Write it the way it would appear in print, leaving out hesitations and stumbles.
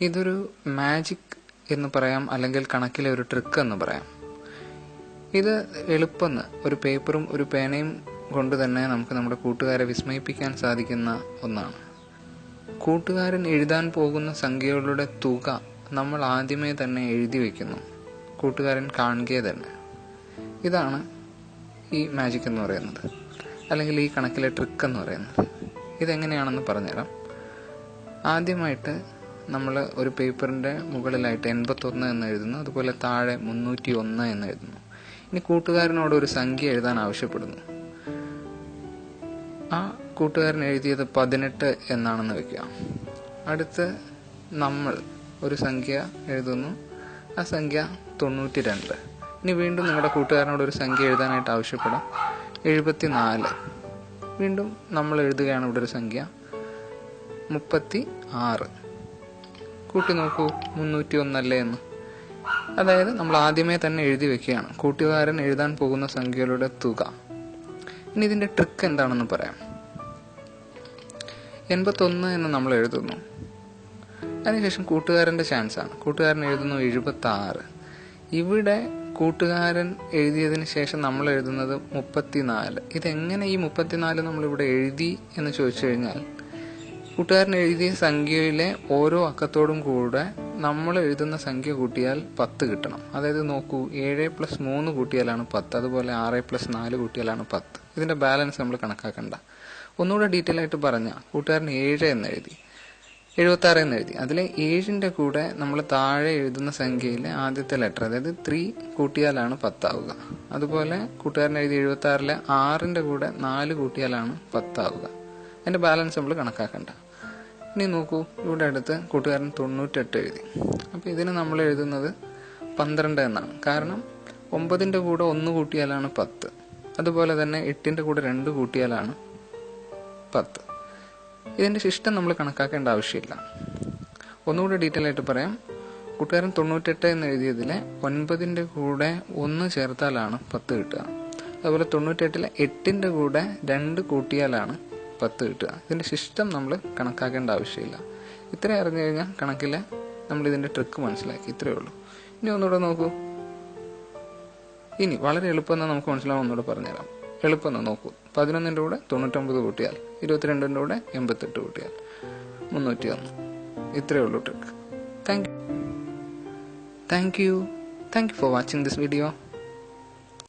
ഇതൊരു മാജിക് എന്ന് പറയാം, അല്ലെങ്കിൽ കണക്കിലെ ഒരു ട്രിക്ക് എന്ന് പറയാം. ഇത് എളുപ്പം ഒരു പേപ്പറും ഒരു പേനയും കൊണ്ട് തന്നെ നമുക്ക് നമ്മുടെ കൂട്ടുകാരെ വിസ്മയിപ്പിക്കാൻ സാധിക്കുന്ന ഒന്നാണ്. കൂട്ടുകാരൻ എഴുതാൻ പോകുന്ന സംഖ്യകളുടെ തുക നമ്മൾ ആദ്യമേ തന്നെ എഴുതി വയ്ക്കുന്നു, കൂട്ടുകാരൻ കാണുകയെ തന്നെ. ഇതാണ് ഈ മാജിക് എന്ന് പറയുന്നത്, അല്ലെങ്കിൽ ഈ കണക്കിലെ ട്രിക്ക് എന്ന് പറയുന്നത്. ഇതെങ്ങനെയാണെന്ന് പറഞ്ഞുതരാം. ആദ്യമായിട്ട് നമ്മൾ ഒരു പേപ്പറിൻ്റെ മുകളിലായിട്ട് 81 എന്ന് എഴുതുന്നു, അതുപോലെ താഴെ 301 എന്ന് എഴുതുന്നു. ഇനി കൂട്ടുകാരനോട് ഒരു സംഖ്യ എഴുതാൻ ആവശ്യപ്പെടുന്നു. ആ കൂട്ടുകാരൻ എഴുതിയത് 18 എന്നാണെന്ന് വെക്കുക. അടുത്ത് നമ്മൾ ഒരു സംഖ്യ എഴുതുന്നു, ആ സംഖ്യ 92. ഇനി വീണ്ടും നിങ്ങളുടെ കൂട്ടുകാരനോട് ഒരു സംഖ്യ എഴുതാനായിട്ട് ആവശ്യപ്പെടാം, 74. വീണ്ടും നമ്മൾ എഴുതുകയാണ് ഇവിടെ ഒരു സംഖ്യ 36. കൂട്ടി നോക്കൂ, 301 അല്ലേ എന്ന്. അതായത് നമ്മൾ ആദ്യമേ തന്നെ എഴുതി വെക്കുകയാണ് കൂട്ടുകാരൻ എഴുതാൻ പോകുന്ന സംഖ്യകളുടെ തുക. ഇനി ഇതിന്റെ ട്രിക്ക് എന്താണെന്ന് പറയാം. 81 എന്ന് നമ്മൾ എഴുതുന്നു, അതിനുശേഷം കൂട്ടുകാരന്റെ ചാൻസ് ആണ്. കൂട്ടുകാരൻ എഴുതുന്നു 76. ഇവിടെ കൂട്ടുകാരൻ എഴുതിയതിന് ശേഷം നമ്മൾ എഴുതുന്നത് 34. ഇതെങ്ങനെ ഈ 34 നമ്മളിവിടെ എഴുതി എന്ന് ചോദിച്ചു കഴിഞ്ഞാൽ, കൂട്ടുകാരൻ എഴുതിയ സംഖ്യയിലെ ഓരോ അക്കത്തോടും കൂടെ നമ്മൾ എഴുതുന്ന സംഖ്യ കൂട്ടിയാൽ 10 കിട്ടണം. അതായത് നോക്കൂ, 7+3 കൂട്ടിയാലാണ് 10, അതുപോലെ 6+4 കൂട്ടിയാലാണ് 10. ഇതിന്റെ ബാലൻസ് നമ്മൾ കണക്കാക്കണ്ട. ഒന്നുകൂടെ ഡീറ്റെയിൽ ആയിട്ട് പറഞ്ഞാൽ, കൂട്ടുകാരൻ 7 എന്ന് എഴുതി, 76 എന്ന് എഴുതി. അതിലെ 7ന്റെ കൂടെ നമ്മൾ താഴെ എഴുതുന്ന സംഖ്യയിലെ ആദ്യത്തെ ലെറ്റർ, അതായത് 3 കൂട്ടിയാലാണ് 10 ആവുക. അതുപോലെ കൂട്ടുകാരൻ എഴുതി 76-ലെ 6ന്റെ കൂടെ 4 കൂട്ടിയാലാണ് 10 ആവുക. അതിന്റെ ബാലൻസ് നമ്മൾ കണക്കാക്കണ്ട. ഇനി നോക്കൂ, ഇവിടെ അടുത്ത് കൂട്ടുകാരൻ 98 എഴുതി. അപ്പൊ ഇതിന് നമ്മൾ എഴുതുന്നത് 12 എന്നാണ്. കാരണം 9ന്റെ കൂടെ 1 കൂട്ടിയാലാണ് 10, അതുപോലെ തന്നെ 8ന്റെ കൂടെ 2 കൂട്ടിയാലാണ് 10. ഇതിന്റെ ശിഷ്ടം നമ്മൾ കണക്കാക്കേണ്ട ആവശ്യമില്ല. ഒന്നുകൂടെ ഡീറ്റെയിൽ ആയിട്ട് പറയാം. കൂട്ടുകാരൻ 98 എന്ന് എഴുതിയതിലെ 9ന്റെ കൂടെ 1 ചേർത്താലാണ് 10 കിട്ടുക. അതുപോലെ 98-ലെ 8ന്റെ കൂടെ 2 കൂട്ടിയാലാണ് 10 കിട്ടുക. ഇതിന്റെ ശിഷ്ടം നമ്മൾ കണക്കാക്കേണ്ട ആവശ്യമില്ല. ഇത്രയും അറിഞ്ഞു കഴിഞ്ഞാൽ കണക്കിലെ നമ്മൾ ഇതിന്റെ ട്രിക്ക് മനസ്സിലാക്കി. ഇത്രയേ ഉള്ളൂ. ഇനി ഒന്നുകൂടെ നോക്കൂ. ഇനി വളരെ എളുപ്പം നമുക്ക് മനസ്സിലാവും, ഒന്നുകൂടെ പറഞ്ഞുതരാം. എളുപ്പം നോക്കൂ. 11ന്റെ കൂടെ 99 കൂട്ടിയാൽ, 22ന്റെ കൂടെ 88 കൂട്ടിയാൽ 301. ഇത്രയേ ഉള്ളൂ trick. Thank you for watching this video.